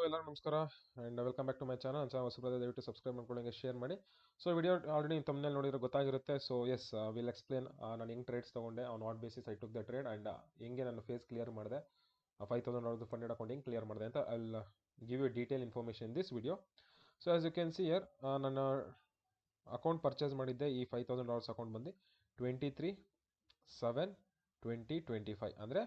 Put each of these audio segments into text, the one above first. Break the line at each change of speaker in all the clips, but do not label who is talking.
ಎಲ್ಲರೂ ನಮಸ್ಕಾರ and welcome back to my channel. ಹೊಸಬ್ರಾದ ದಯವಿಟ್ಟು ಸಬ್ಸ್ಕ್ರೈಬ್ ಮಾಡ್ಕೊಳ್ಳಿ, ಶೇರ್ ಮಾಡಿ. ಸೊ ವಿಡಿಯೋ ಆಲ್ರೆಡಿ ತಮ್ಮನೇಲಿ ನೋಡಿರೋ ಗೊತ್ತಾಗಿರುತ್ತೆ. ಸೊ ಎಸ್ ವಿಲ್ ಎಕ್ಸ್ಪ್ಲೇನ್ ನಾನು ಹೆಂಗೆ ಟ್ರೇಡ್ಸ್ ತೊಗೊಂಡೆ, on what basis I took the trade and ಹೆಂಗೆ ನಾನು ಫೇಸ್ ಕ್ಲಿಯರ್ ಮಾಡಿದೆ, $5,000 ಫಂಡೆಡ್ ಅಕೌಂಟ್ ಹೆಂಗೆ ಕ್ಲಿಯರ್ ಮಾಡಿದೆ ಅಂತ I will give you detail information this video. So as you can see here, ನನ್ನ ಅಕೌಂಟ್ ಪರ್ಚೇಸ್ ಮಾಡಿದ್ದೆ ಈ $5,000 ಅಕೌಂಟ್ ಬಂದು 23/7/2025 ಅಂದರೆ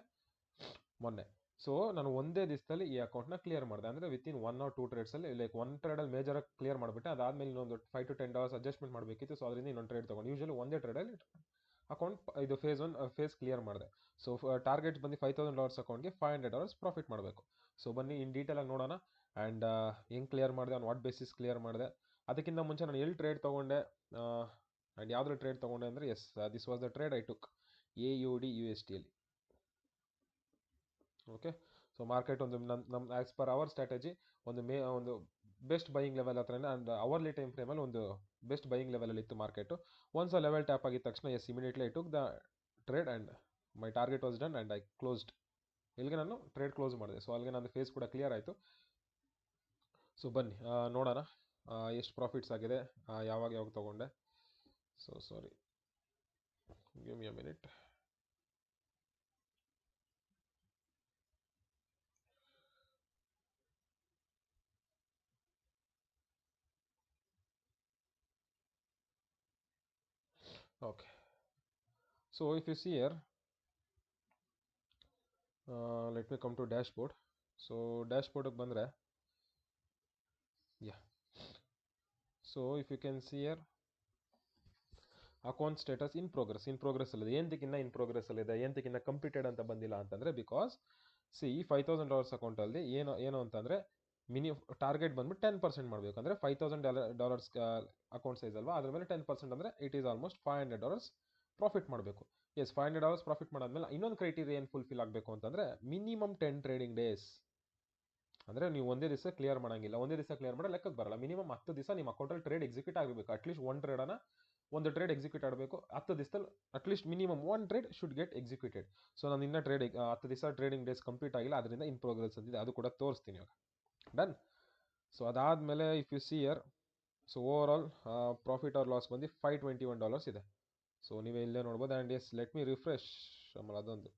ಮೊನ್ನೆ. ಸೊ ನಾನು ಒಂದೇ ದಿವಸದಲ್ಲಿ ಈ ಅಕೌಂಟ್ನ ಕ್ಲಿಯರ್ ಮಾಡಿದೆ, ಅಂದರೆ ವಿತಿನ್ 1 or 2 ಟ್ರೇಡ್ಸಲ್ಲಿ. ಲೈಕ್ ಒಂದು ಟ್ರೇಡಲ್ಲಿ ಮೇಜರಾಗಿ ಕ್ಲಿಯರ್ ಮಾಡಿಬಿಟ್ಟೆ, ಅದಾದಮೇಲೆ ಇನ್ನೊಂದು $5 to $10 ಅಡ್ಜಸ್ಟ್ಮೆಂಟ್ ಮಾಡಬೇಕಿತ್ತು. ಸೊ ಅದರಿಂದ ಇನ್ನೊಂದು ಟ್ರೇಡ್ ತೊಗೊಂಡು ಯೂಶಲಿ ಒಂದೇ ಟ್ರೇಡಲ್ಲಿ ಅಕೌಂಟ್ ಇದು ಫೇಸ್ ಕ್ಲಿಯರ್ ಮಾಡಿದೆ. ಸೊ ಟಾರ್ಗೆಟ್ ಬಂದು $5,000 ಅಕೌಂಟ್ಗೆ $500 ಪ್ರಾಫಿಟ್ ಮಾಡಬೇಕು. ಸೊ ಬನ್ನಿ ಇನ್ ಡೀಟೇಲಾಗಿ ನೋಡೋಣ ಆ್ಯಂಡ್ ಹೆಂಗೆ ಕ್ಲಿಯರ್ ಮಾಡಿದೆ, ಆನ್ ವಾಟ್ ಬೇಸಿಸ್ ಕ್ಲಿಯರ್ ಮಾಡಿದೆ. ಅದಕ್ಕಿಂತ ಮುಂಚೆ ನಾನು ಎಲ್ಲಿ ಟ್ರೇಡ್ ತೊಗೊಂಡೆ ಆ್ಯಂಡ್ ಯಾವುದ್ರ ಟ್ರೇಡ್ ತೊಗೊಂಡೆ ಅಂದರೆ yes this was the trade I took AUD USD ಅಲ್ಲಿ. ಓಕೆ, ಸೊ ಮಾರ್ಕೆಟ್ ಒಂದು ನಮ್ಮ ಆ್ಯಸ್ ಪರ್ ಅವರ್ ಸ್ಟ್ರಾಟಜಿ ಒಂದು ಬೆಸ್ಟ್ ಬೈಯಿಂಗ್ ಲೆವೆಲ್ ಹತ್ರನೇ ಆ್ಯಂಡ್ ಅವರ್ಲಿ ಟೈಮ್ ಫ್ರೇಮಲ್ಲಿ ಒಂದು ಬೆಸ್ಟ್ ಬೈಯಿಂಗ್ ಲೆವೆಲಲ್ಲಿ ಇತ್ತು ಮಾರ್ಕೆಟು. ಒನ್ಸ್ ಆ ಲೆವೆಲ್ ಟ್ಯಾಪ್ ಆಗಿದ ತಕ್ಷಣ yes immediately I took the trade and my target was done and I closed. ಇಲ್ಲಿಗೆ ನಾನು ಟ್ರೇಡ್ ಕ್ಲೋಸ್ ಮಾಡಿದೆ. ಸೊ ಅಲ್ಲಿಗೆ ನನ್ನ ಫೇಸ್ ಕೂಡ ಕ್ಲಿಯರ್ ಆಯಿತು. ಸೊ ಬನ್ನಿ ನೋಡೋಣ ಎಷ್ಟು ಪ್ರಾಫಿಟ್ಸ್ ಆಗಿದೆ, ಯಾವಾಗ ತೊಗೊಂಡೆ. So sorry, give me a minute. Okay, so if you see here, let me come to dashboard. So dashboard ಬಂದರೆ so if you can see here, account status in progress ಅಲ್ಲಿದೆ. ಏನಕ್ಕಿನ್ನ in progress ಅಲ್ಲಿದೆ, ಏನಕ್ಕಿನ್ನ completed ಅಂತ ಬಂದಿಲ್ಲ ಅಂತಂದರೆ because $5,000 ಅಕೌಂಟಲ್ಲಿ ಏನು ಅಂತಂದರೆ target ಬಂದ್ಬಿಟ್ಟು 10% ಮಾಡಬೇಕು. ಅಂದರೆ $5,000 ಅಕೌಂಟ್ ಸೈಜ್ ಅಲ್ವಾ, ಅದ್ರ ಮೇಲೆ 10% ಅಂದರೆ ಇಟ್ ಈಸ್ ಆಲ್ಮೋಸ್ಟ್ $500 ಪ್ರಾಫಿಟ್ ಮಾಡಬೇಕು. ಎಸ್, $500 ಪ್ರಾಫಿಟ್ ಮಾಡಾದ್ಮೇಲೆ ಇನ್ನೊಂದು ಕ್ರೈಟೀರಿಯಾ ಏನು ಫುಲ್ಫಿಲ್ ಆಗಬೇಕು ಅಂತಂದರೆ ಮಿನಿಮಮ್ 10 ಟ್ರೇಡಿಂಗ್ ಡೇಸ್. ಅಂದರೆ ನೀವು ಒಂದೇ ದಿವಸ ಕ್ಲಿಯರ್ ಮಾಡೋಂಗಿಲ್ಲ, ಒಂದೇ ದಿವಸ ಕ್ಲಿಯರ್ ಮಾಡೋ ಲೆಕ್ಕಕ್ಕೆ ಬರಲ್ಲ. ಮಿನಿಮಮ್ 10 ದಿವಸ ನಿಮ್ಮ ಅಕೌಂಟಲ್ಲಿ ಟ್ರೇಡ್ ಎಕ್ಸಿಕ್ಯೂಟ್ ಆಗಬೇಕು. ಅಟ್ಲೀಸ್ಟ್ ಒಂದು ಟ್ರೇಡ್ ಎಕ್ಸಿಕ್ಯೂಟ್ ಆಗಬೇಕು 10 ದಿವಸದಲ್ಲಿ. At least minimum 1 trade should get executed. So ನಾನು ಇನ್ನೂ 10 ದಿವಸ ಟ್ರೇಡಿಂಗ್ ಡೇಸ್ ಕಂಪ್ಲೀಟ್ ಆಗಿಲ್ಲ, ಅದರಿಂದ ಇನ್ ಪ್ರೋಗ್ರೆಸ್ ಅಂತಿದೆ, ಅದು ಕೂಡ ತೋರಿಸ್ತೀನಿ ಇವಾಗ. ಡನ್. ಸೊ ಅದಾದಮೇಲೆ if you C here, so over all profit or loss ಬಂದು $521 ಇದೆ. ಸೊ ನೀವೇ ಇಲ್ಲೇ ನೋಡ್ಬೋದು. And S let me refresh ಆಮೇಲೆ ಅದೊಂದು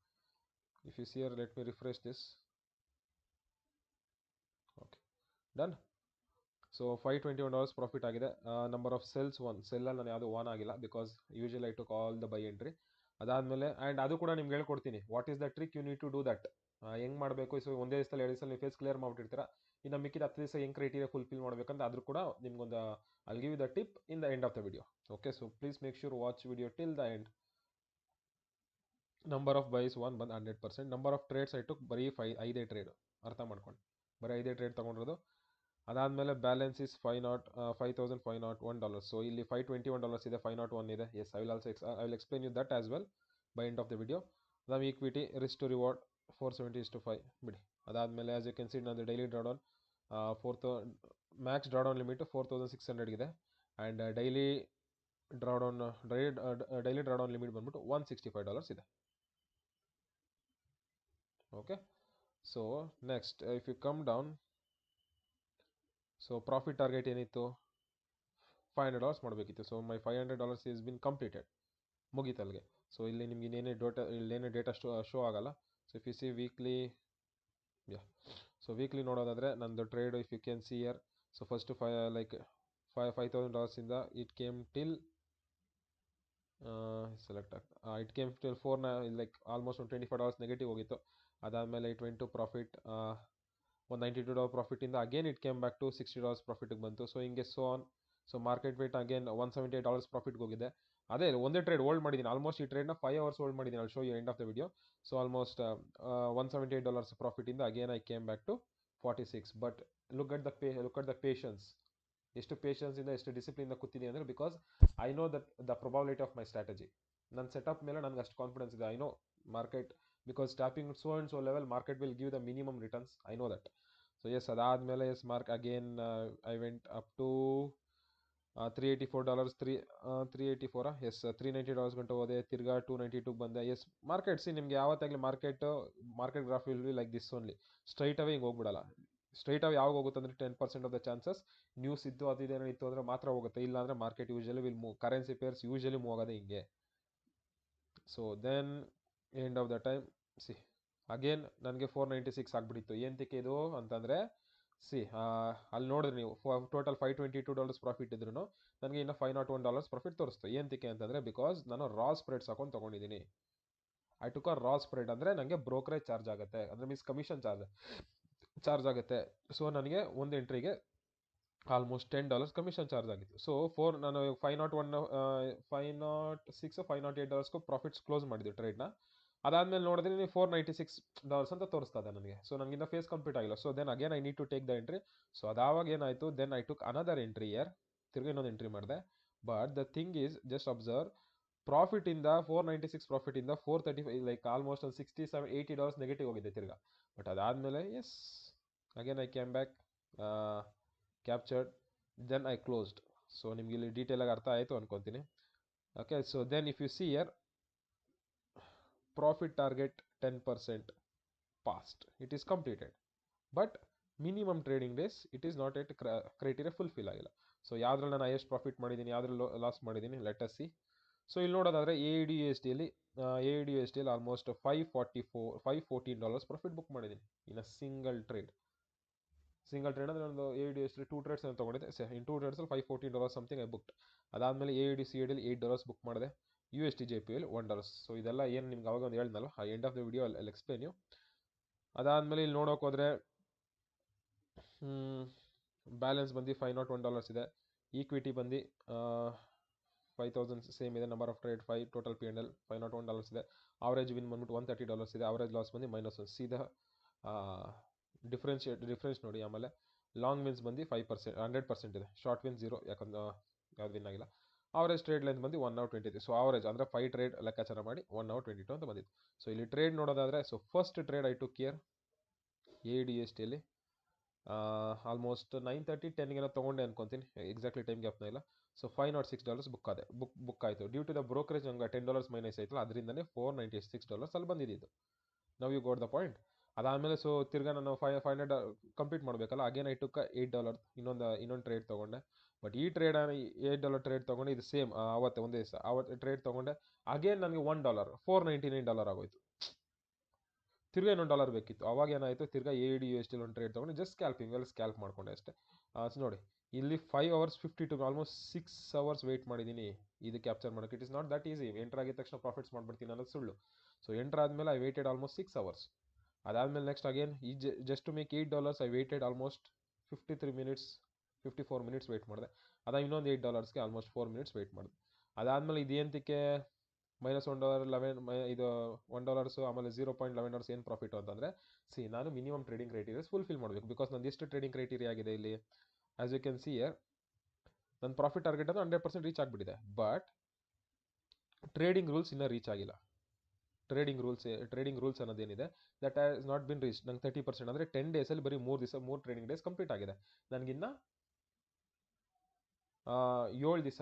if you C year let me refresh this. Okay, done. So $521 profit ಆಗಿದೆ. ನಂಬರ್ ಆಫ್ ಸೆಲ್ಲಲ್ಲಿ ನಾನು ಯಾವುದೂ ಆನ್ ಆಗಿಲ್ಲ because usually I took all the by entry. ಅದಾದಮೇಲೆ ಆ್ಯಂಡ್ ಅದು ಕೂಡ ನಿಮ್ಗೆ ಹೇಳ್ಕೊಡ್ತೀನಿ, what is the trick you need to do that. ಹೆಂಗೆ ಮಾಡಬೇಕು. ಸೊ ಒಂದೇ ದಿವಸದಲ್ಲಿ 2 ದಿವಸದಲ್ಲಿ ನೀವು ಫೇಸ್ ಕ್ಲಿಯರ್ ಮಾಡಿಬಿಟ್ಟಿರ್ತೀರ. ಇನ್ನು ಮಿಕ್ಕಿದ 10 ದಿವಸ ಹೆಂಗೆ ಕ್ರೈಟೀರಿಯಾ ಫುಲ್ಫಿಲ್ ಮಾಡಬೇಕಂತ ಅದ್ರ ಕೂಡ ನಿಮ್ಗೊಂದು I give you the tip in the end of the video. Okay, so please make sure watch video till the end. Number of buys 1 ಬಂದು 100%. Number of trades I took ಬರೀ 5 trade, ಅರ್ಥ ಮಾಡ್ಕೊಂಡು ಬರೀ 5 trade ತೊಗೊಂಡಿರೋದು. ಅದಾದಮೇಲೆ balance is $5,501. So ಇಲ್ಲಿ $521 ಇದೆ, $501 ಇದೆ. Yes, I will explain you that as well by end of the video. ನಮ್ಮ ಈಕ್ವಿಟಿ ರಿಸ್ಕ್ ಟು ರಿವಾರ್ಡ್ 470:5 ಬಿಡಿ. ಅದಾದಮೇಲೆ ಆಸ್ ಯು ಕ್ಯಾನ್ ಸಿ ನಂದು daily drawdown max drawdown limit 4,600 ಇದೆ. ಆ್ಯಂಡ್ ಡೈಲಿ ಡ್ರಾಡೌನ್ ಲಿಮಿಟ್ ಬಂದ್ಬಿಟ್ಟು $165 ಇದೆ. Okay, so next if you come down, so profit target ಏನಿತ್ತು, $500 ಮಾಡಬೇಕಿತ್ತು. So my $500 is been completed, ಮುಗೀತಲ್ಲಿಗೆ. So ಇಲ್ಲಿ ನಿಮ್ಗೆ ಇಲ್ಲೇನೇ ಡೇಟಾ ಶೋ ಆಗಲ್ಲ. So if you see weekly, so weekly ನೋಡೋದಾದರೆ ನಂದು trade if you can see here, so first $5,000 ಇಂದ it came till it came till 4 like almost ಒಂದು $25 negative ಹೋಗಿತ್ತು. ಅದಾದಮೇಲೆ ಇಟ್ ವೆಂಟ್ ಟು ಪ್ರಾಫಿಟ್ ಒಂದು $92 ಪ್ರಾಫಿಟಿಂದ again it came back to $60 ಪ್ರಾಫಿಟಿಗೆ ಬಂತು. ಸೊ ಹಿಂಗೆ so on. So market wait again $178 ಪ್ರಾಫಿಟ್ಗೆ ಹೋಗಿದೆ. ಅದೇ ಒಂದೇ ಟ್ರೇಡ್ ಹೋಲ್ಡ್ ಮಾಡಿದ್ದೀನಿ. ಆಲ್ಮೋಸ್ಟ್ ಈ ಟ್ರೇಡ್ನ 5 hours ಹೋಲ್ಡ್ ಮಾಡಿದ್ದೀನಿ. ಅಲ್ಲಿ show you end of the video. So almost $178 ಪ್ರಾಫಿಟಿಂದ again I came back to 46. But look at the patience. ಎಷ್ಟು ಪೇಷನ್ಸಿಂದ ಎಷ್ಟು ಡಿಸಿಪ್ಲಿನಿಂದ ಕೂತಿದೆ ಅಂದರೆ because I know that the probability of my strategy. ನನ್ನ ಸೆಟಪ್ ಮೇಲೆ ನನಗೆ ಅಷ್ಟು ಕಾನ್ಫಿಡೆನ್ಸ್ ಇದೆ. I know market because tapping so and so level market will give the minimum returns. I know that. So yes, ಅದಾದಮೇಲೆ yes again I went up to $384 384 yes $390 ಗಂಟೆ ಹೋದೆ. ತಿರ್ಗಾ $292 ಬಂದೆ. ಎಸ್ ಮಾರ್ಕೆಟ್ ನಿಮಗೆ ಯಾವತ್ತಾಗಲಿ market graph will be like this only, straight away ಹಿಂಗೆ ಹೋಗ್ಬಿಡಲ್ಲ. Straight ಆಗಿ ಯಾವಾಗ ಹೋಗುತ್ತೆ ಅಂದರೆ 10% ಆಫ್ ದ ಚಾನ್ಸಸ್ ನ್ಯೂಸ್ ಇದ್ದು ಅದು ಇದೇನೋ ಇತ್ತು ಅಂದರೆ ಮಾತ್ರ ಹೋಗುತ್ತೆ, ಇಲ್ಲ ಅಂದರೆ market usually will move, currency pairs usually move ಆಗೋದೇ ಹಿಂಗೆ. So then end of the time see again ನನಗೆ 496 ಆಗಿಬಿಟ್ಟಿತ್ತು. ಏನಕ್ಕೆ ಇದು ಅಂತಂದರೆ ಅಲ್ಲಿ ನೋಡಿದ್ರೆ ನೀವು ಟೋಟಲ್ $522 ಪ್ರಾಫಿಟ್ ಇದ್ರೂ ನನಗೆ ಇನ್ನು $501 ಪ್ರಾಫಿಟ್ ತೋರಿಸ್ತು. ಏನಕ್ಕೆ ಅಂತಂದರೆ ಬಿಕಾಸ್ ನಾನು ರಾ ಸ್ಪ್ರೆಡ್ಸ್ ಹಾಕೊಂಡು ತೊಗೊಂಡಿದ್ದೀನಿ. I took a raw spread ಅಂದರೆ ನನಗೆ ಬ್ರೋಕರೇಜ್ ಚಾರ್ಜ್ ಆಗುತ್ತೆ, ಅಂದರೆ ಮೀನ್ಸ್ ಕಮಿಷನ್ ಚಾರ್ಜ್ ಆಗುತ್ತೆ. ಸೊ ನನಗೆ ಒಂದು ಎಂಟ್ರಿಗೆ ಆಲ್ಮೋಸ್ಟ್ $10 ಕಮಿಷನ್ ಚಾರ್ಜ್ ಆಗಿತ್ತು. ಸೊ ನಾನು 506 $508 ಪ್ರಾಫಿಟ್ಸ್ ಕ್ಲೋಸ್ ಮಾಡಿದ್ದು ಟ್ರೇಡ್ನ. ಅದಾದ್ಮೇಲೆ ನೋಡಿದ್ರೆ ನೀವು $496 ಅಂತ ತೋರಿಸ್ತಾ ಇದೆ ನನಗೆ. ಸೊ ನನಗಿನ್ನ ಫೇಸ್ ಕಂಪ್ಲೀಟ್ ಆಗಿಲ್ಲ. So then again I need to take the entry. So ಅದಾವಾಗ ಏನಾಯಿತು, then I took another entry ತಿರ್ಗಿ ಇನ್ನೊಂದು ಎಂಟ್ರಿ ಮಾಡಿದೆ. But the thing is just observe, ಪ್ರಾಫಿಟಿಂದ 496 ಪ್ರಾಫಿಟಿಂದ 435 ಲೈಕ್ ಆಲ್ಮೋಸ್ಟ್ ಒಂದು $67-80 ನೆಗೆಟಿವ್ ಹೋಗಿದೆ ತಿರ್ಗಾ. ಬಟ್ ಅದಾದಮೇಲೆ yes again I came back, captured, then I closed. So ನಿಮ್ಗೆ ಇಲ್ಲಿ ಡೀಟೇಲಾಗಿ ಅರ್ಥ ಆಯಿತು ಅನ್ಕೊತೀನಿ. Okay, so then if you C your profit target 10% passed, it is completed, but minimum trading days it is not yet criteria fulfill ಆಗಿಲ್ಲ. So ಯಾವ್ದ್ರಲ್ಲಿ ನಾನು highest profit ಮಾಡಿದ್ದೀನಿ, ಯಾವ್ದ್ರಲ್ಲಿ ಲಾಸ್ ಮಾಡಿದ್ದೀನಿ, ಲೆಟ್ ಅಸ್ ಸಿ. ಸೊ ಇಲ್ಲಿ ನೋಡೋದಾದರೆ AUD/USD almost $514 profit book ಮಾಡಿದ್ದೀನಿ ಇನ್ a single trade ಅಂದರೆ ಒಂದು AUD/USD 2 ಟ್ರೇಡ್ಸ್ ನಾನು ತೊಗೊಂಡಿದ್ದೆ. ಇನ್ 2 ಟ್ರೇಡ್ಸಲ್ಲಿ $514 ಸಮಥಿಂಗ್ ಐ ಬುಕ್ಡ್. ಅದಾದಮೇಲೆ AUD/CAD $8 ಬುಕ್ ಮಾಡಿದೆ, USD/JPY $1. ಸೊ ಇದೆಲ್ಲ ಏನು ನಿಮ್ಗೆ ಅವಾಗ ಒಂದು ಹೇಳಿದ್ನಲ್ಲ, ಆ ಎಂಡ್ ಆಫ್ ದ ವಿಡಿಯೋ ಅಲ್ಲಿ ಎಕ್ಸ್ಪ್ಲೇನ್ ಯು. ಅದಾದಮೇಲೆ ಇಲ್ಲಿ ನೋಡೋಕೆ ಹೋದರೆ ಬ್ಯಾಲೆನ್ಸ್ ಬಂದು $501 ಇದೆ. ಈಕ್ವಿಟಿ ಬಂದು 5000 ಸೇಮ್ ಇದೆ. Number of trade 5, total P&L $501 ಇದೆ. ಆವರೇಜ್ ವಿನ್ ಬಂದ್ಬಿಟ್ಟು $130 ಇದೆ. ಆವರೇಜ್ ಲಾಸ್ ಬಂದು -1. ಸೀದಾ ಡಿಫ್ರೆನ್ಸ್ ನೋಡಿ. ಆಮೇಲೆ ಲಾಂಗ್ ವಿನ್ಸ್ ಬಂದು 5%, 100% ಇದೆ. ಶಾರ್ಟ್ ವಿನ್ 0, ಯಾಕಂದ್ರೆ ಯಾವ್ದು ವಿನ್ ಆಗಿಲ್ಲ. ಆವರೇಜ್ ಟ್ರೇಡ್ ಲೆಂತ್ ಬಂದು 1 hour 23. ಸೊ ಆವರೇಜ್ ಅಂದರೆ 5 ಟ್ರೇಡ್ ಲೆಕ್ಕಾಚಾರ ಮಾಡಿ 1 hour 22 ಅಂತ ಬಂದಿತ್ತು. ಸೊ ಇಲ್ಲಿ ಟ್ರೇಡ್ ನೋಡೋದಾದರೆ, so first trade I took care AUD/USD almost 9:30 10ಗೆ ತೊಗೊಂಡೆ ಅನ್ಕೊತೀನಿ, ಎಕ್ಸಾಕ್ಟ್ಲಿ ಟೈಮ್ ಗ್ಯಾಪ್ನ ಇಲ್ಲ. ಸೊ $506 ಬುಕ್ ಆಯಿತು. ಡ್ಯೂ ಟು ದ ಬ್ರೋಕರೇಜ್ ನಂಗೆ $10 ಮೈನಸ್ ಆಯ್ತಲ್ಲ, ಅದರಿಂದನೇ $496 ಅಲ್ಲಿ ಬಂದಿದ್ದು. Now you got the point. ಅದಾದಮೇಲೆ ಸೊ ತಿರ್ಗಾ ನಾನು 500 ಕಂಪ್ಲೀಟ್ ಮಾಡಬೇಕಲ್ಲ, ಅಗೇನ್ ಐ ಟುಕ್ $8 ಇನ್ನೊಂದು ಟ್ರೇಡ್ ತೊಗೊಂಡೆ. ಬಟ್ ಈ ಟ್ರೇಡ್ $8 ಟ್ರೇಡ್ ತೊಗೊಂಡು ಇದು ಸೇಮ್ ಅವತ್ತೆ ಒಂದೇ ದಿವಸ ಅವತ್ತು ಟ್ರೇಡ್ ತೊಗೊಂಡೆ. ಅಗೇನ್ ನನಗೆ $1 $499 ಆಗೋಯ್ತು. ತಿರ್ಗಾ ಇನ್ನೊಂದು $1 ಬೇಕಿತ್ತು. ಅವಾಗ ಏನಾಯಿತು, ತಿರ್ಗಾ AUD/USD ಒಂದು ಟ್ರೇಡ್ ತೊಗೊಂಡು ಜಸ್ಟ್ ಸ್ಕ್ಯಾಲ್ಪ್ ಮಾಡ್ಕೊಂಡೆ ಅಷ್ಟೇ. ನೋಡಿ ಇಲ್ಲಿ 5 hours 52 ಆಲ್ಮೋಸ್ಟ್ 6 hours ವೆಯ್ಟ್ ಮಾಡಿದ್ದೀನಿ ಇದು ಕ್ಯಾಪ್ಚರ್ ಮಾಡೋಕ್ಕೆ. It is not that easy. Enter ಆಗಿದ ತಕ್ಷಣ ಪ್ರಾಫಿಟ್ಸ್ ಮಾಡ್ಬಿಡ್ತೀನಿ ಅನ್ನೋದು ಸುಳ್ಳು. ಸೊ ಎಂಟರ್ ಆದಮೇಲೆ ಐ ವೇಟೆಡ್ ಆಲ್ಮೋಸ್ಟ್ 6 hours. ಅದಾದಮೇಲೆ next again just to make $8 I waited almost 54 minutes wait ಮಾಡಿದೆ. ಅದಾದ ಇನ್ನೊಂದು $8ಗೆ ಆಲ್ಮೋಸ್ಟ್ 4 ಮಿನಿಟ್ಸ್ ವೆಯ್ಟ್ ಮಾಡಿದೆ. ಅದಾದಮೇಲೆ ಇದೇಂತಕ್ಕೆ -$1 11 ಇದು $1, ಆಮೇಲೆ $0.11 ಏನು ಪ್ರಾಫಿಟ್ ಅಂತಂದರೆ, ನಾನು ಮಿನಿಮಮ್ ಟ್ರೇಡಿಂಗ್ ಕ್ರೈಟೀರಿಯಾಸ್ ಫುಲ್ಫಿಲ್ ಮಾಡಬೇಕು. ಬಿಕಾಸ್ ನಂದು ಎಷ್ಟು ಟ್ರೇಡಿಂಗ್ ಕ್ರೈಟೀರಿಯಾ ಆಗಿದೆ ಇಲ್ಲಿ, as you can see here, ನನ್ನ ಪ್ರಾಫಿಟ್ ಟಾರ್ಗೆಟ್ ಅಂದರೆ 100% ರೀಚ್ ಆಗಿಬಿಟ್ಟಿದೆ. ಬಟ್ ಟ್ರೇಡಿಂಗ್ ರೂಲ್ಸ್ ಇನ್ನೂ ರೀಚ್ ಆಗಿಲ್ಲ. ಟ್ರೇಡಿಂಗ್ ರೂಲ್ಸ್ ಅನ್ನೋದೇನಿದೆ that has not been reach. ನಂಗೆ 30% ಅಂದರೆ 10 ಡೇಸಲ್ಲಿ ಬರೀ 3 ಟ್ರೇಡಿಂಗ್ ಡೇಸ್ ಕಂಪ್ಲೀಟ್ ಆಗಿದೆ. ನನಗಿನ್ನ 7 ದಿವಸ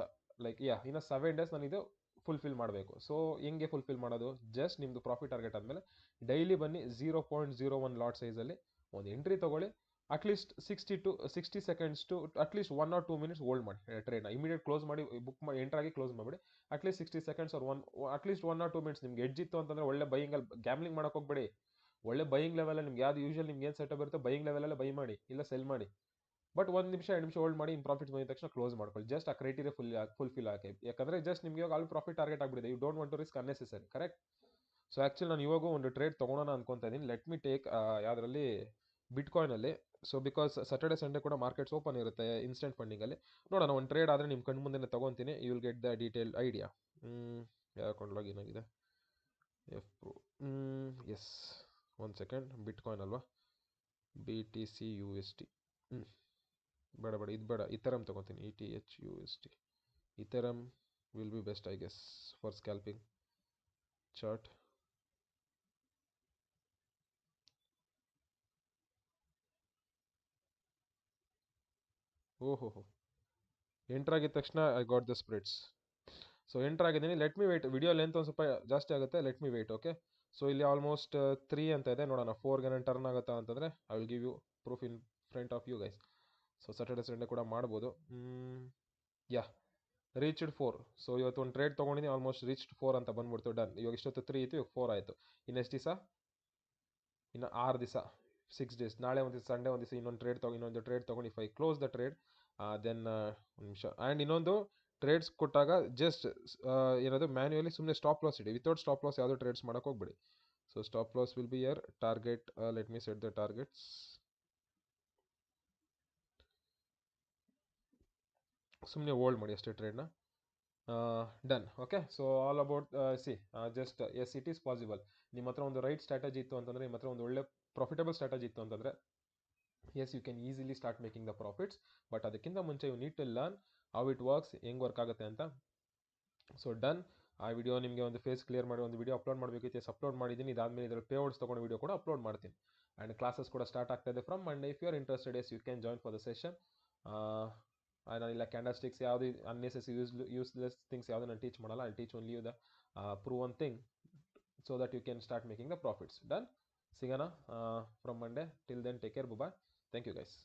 ಇನ್ನು 7 ಡೇಸ್ ನಾನಿದು ಫುಲ್ಫಿಲ್ ಮಾಡಬೇಕು. ಸೊ ಹೆಂಗೆ ಫುಲ್ಫಿಲ್ ಮಾಡೋದು, ಜಸ್ಟ್ ನಿಮ್ಮದು ಪ್ರಾಫಿಟ್ ಟಾರ್ಗೆಟ್ ಆದಮೇಲೆ ಡೈಲಿ ಬನ್ನಿ 0.01 ಲಾಟ್ ಸೈಜಲ್ಲಿ ಒಂದು ಎಂಟ್ರಿ ತೊಗೊಳ್ಳಿ. At least 60 seconds to at least 1 or 2 minutes hold ಮಾಡಿ ಟ್ರೇಡ್ನ. ಇಮಿಡಿಯೇಟ್ ಕ್ಲೋಸ್ ಮಾಡಿ ಬುಕ್ ಮಾಡಿ ಎಂಟ್ರಾಗಿ ಕ್ಲೋಸ್ ಮಾಡಿಬಿಡಿ. At least 60 seconds at least 1 or 2 minutes ನಿಮ್ಗೆ ಎಡ್ಜ್ ಇತ್ತು ಅಂತಂದರೆ ಒಳ್ಳೆ ಬೈಯಿಂಗಲ್ಲಿ ಗ್ಯಾಮ್ಲಿಂಗ್ ಮಾಡೋಕೆ ಹೋಗ್ಬೇಡಿ. ಒಳ್ಳೆ ಬೈಯಿಂಗ್ ಲೆವೆಲ್ ನಿಮ್ಗೆ ಯಾವ್ದು ಯೂಶುವಲ್ ನಿಮ್ಗೆ ಏನು ಸೆಟಪ್ ಇರುತ್ತೆ ಬೈಯಿಂಗ್ ಲೆವೆಲಲ್ಲೇ ಬೈ ಮಾಡಿ, ಇಲ್ಲ ಸೆಲ್ ಮಾಡಿ. ಬಟ್ 1 ನಿಮಿಷ 2 ನಿಮಿಷ ಹೋಲ್ಡ್ ಮಾಡಿ, ಇನ್ ಪ್ರಾಫಿಟ್ಸ್ ಬಂದ ತಕ್ಷಣ ಕ್ಲೋಸ್ ಮಾಡ್ಕೊಳ್ಳಿ. ಜಸ್ಟ್ ಆ ಕ್ರೈಟೀರಿಯಾ ಫುಲ್ಫಿಲ್ ಆಗಿ. ಯಾಕಂದರೆ ಜಸ್ಟ್ ನಿಮಗೆ ಇವಾಗ ಅಲ್ಲಿ ಪ್ರಾಫಿಟ್ ಟಾರ್ಗೆಟ್ ಆಗಿಬಿಡಿದೆ. You don't want to risk unnecessary, correct? So actually ನಾನು ಇವಾಗ ಒಂದು ಟ್ರೇಡ್ ತೊಗೊಳೋಣ ಅನ್ಕೊತಾ ಇದ್ದೀನಿ. ಲೆಟ್ ಮಿ ಟೇಕ್ ಯಾವುದರಲ್ಲಿ, ಬಿಟ್ಕಾಯಿನಲ್ಲಿ. ಸೊ ಬಿಕಾಸ್ ಸ್ಯಾಟರ್ಡೆ ಸಂಡೇ ಕೂಡ ಮಾರ್ಕೆಟ್ಸ್ ಓಪನ್ ಇರುತ್ತೆ ಇನ್ಸ್ಟೆಂಟ್ ಫಂಡಿಂಗಲ್ಲಿ. ನೋಡೋಣ, ಒಂದು ಟ್ರೇಡ್ ಆದರೆ ನಿಮ್ಮ ಕಣ್ಣು ಮುಂದೆ ತೊಗೊತೀನಿ. You will get the detailed idea. ಯಾವ ಅಕೌಂಟ್ ಲಾಗಿನ್ ಆಗಿದೆ? Yes, 1 second. ಬಿಟ್ಕಾಯಿನ್ ಅಲ್ವಾ, BTC/USD. ಬೇಡ ಇದು ಬೇಡ, ಇಥರಮ್ ತೊಗೊತೀನಿ. ETH/USD. Ethereum will be best I guess for scalping chart. ಓಹೋ, ಎಂಟರ್ ಆಗಿದ ತಕ್ಷಣ I got the spreads. So enter ಆಗಿದ್ದೀನಿ. Let me wait. Video length ಒಂದು ಸ್ವಲ್ಪ ಜಾಸ್ತಿ ಆಗುತ್ತೆ. Let me wait. Okay, so ಇಲ್ಲಿ ಆಲ್ಮೋಸ್ಟ್ 3 ಅಂತ ಇದೆ. ನೋಡೋಣ 4ಗೆ ನಾನು ಟರ್ನ್ ಆಗುತ್ತಾ ಅಂತಂದರೆ I will give you proof in front of you guys. So Saturday Sunday ಕೂಡ ಮಾಡ್ಬೋದು. ಯಾ ರೀಚ್ಡ್ 4. ಸೊ ಇವತ್ತು ಒಂದು ಟ್ರೇಡ್ ತೊಗೊಂಡಿದ್ದೀನಿ, ಆಲ್ಮೋಸ್ಟ್ ರೀಚ್ಡ್ 4 ಅಂತ ಬಂದ್ಬಿಡ್ತು. ಡನ್. ಇವಾಗ ಇಷ್ಟೊತ್ತು 3 ಇತ್ತು, ಇವಾಗ 4 ಆಯಿತು. ಇನ್ನೆಷ್ಟು ದಿವಸ? ಇನ್ನು 6 ದಿವಸ, 6 ಡೇಸ್. ನಾಳೆ ಒಂದು ದಿವಸ ಸಂಡೇ, ಒಂದು ದಿವಸ ಇನ್ನೊಂದು ಟ್ರೇಡ್ ತೊಗೊಂಡು if I close the trade then ಒಂದು ನಿಮಿಷ. ಆ್ಯಂಡ್ ಇನ್ನೊಂದು ಟ್ರೇಡ್ಸ್ ಕೊಟ್ಟಾಗ ಜಸ್ಟ್ ಏನದು ಮ್ಯಾನ್ಯುಯಲಿ ಸುಮ್ಮನೆ ಸ್ಟಾಪ್ ಲಾಸ್ ಇಡಿ. ವಿತೌಟ್ ಸ್ಟಾಪ್ ಲಾಸ್ ಯಾವುದೋ ಟ್ರೇಡ್ಸ್ ಮಾಡೋಕೆ ಹೋಗ್ಬೇಡಿ. So stop loss will be your target. Let me set the targets. ಸುಮ್ಮನೆ ಹೋಲ್ಡ್ ಮಾಡಿ ಅಷ್ಟೇ ಟ್ರೇಡ್ನ. Done. Okay. So all about just as it is possible. ನಿಮ್ಮ ಹತ್ರ ಒಂದು ರೈಟ್ ಸ್ಟ್ರಾಟಜಿ ಇತ್ತು ಅಂತಂದರೆ, ನಿಮ್ಮ ಹತ್ರ ಒಂದು ಒಳ್ಳೆ ಪ್ರಾಫಿಟಬಲ್ ಸ್ಟ್ರಾಟಜಿ ಇತ್ತು ಅಂತಂದರೆ, yes you can easily start making the profits. But ಅದಕ್ಕಿಂತ ಮುಂಚೆ you need to learn how it works, ಹೆಂಗೆ ವರ್ಕ್ ಆಗುತ್ತೆ ಅಂತ. So done. ಆ ವಿಡಿಯೋ ನಿಮಗೆ ಒಂದು ಫೇಸ್ ಕ್ಲಿಯರ್ ಮಾಡಿ ಒಂದು ವಿಡಿಯೋ ಅಪ್ಲೋಡ್ ಮಾಡಬೇಕಿತ್ತು, ಅಪ್ಲೋಡ್ ಮಾಡಿದ್ದೀನಿ. ಇದಾದಮೇಲೆ ಇದರಲ್ಲಿ ಪೇಔಟ್ಸ್ ತೊಗೊಂಡು ವಿಡಿಯೋ ಕೂಡ ಅಪ್ಲೋಡ್ ಮಾಡ್ತೀನಿ. ಆ್ಯಂಡ್ ಕ್ಲಾಸಸ್ ಕೂಡ ಸ್ಟಾರ್ಟ್ ಆಗ್ತಾ ಇದೆ from Monday. If you are interested, yes you can join for the session. ನಾನಿಲ್ಲ ಕ್ಯಾಂಡಲ್ಸ್ಟಿಕ್ಸ್ ಯಾವುದು ಅನ್ನೆಸೆಸರಿ ಯೂಸ್ಲೆಸ್ ಥಿಂಗ್ಸ್ ಯಾವುದು ನಾನು ಟೀಚ್ ಮಾಡಲ್ಲ. I teach only you the proven thing so that you can start making the profits. Done. ಸಿಗೋಣ from Monday. Till then take care. Bye. Thank you guys.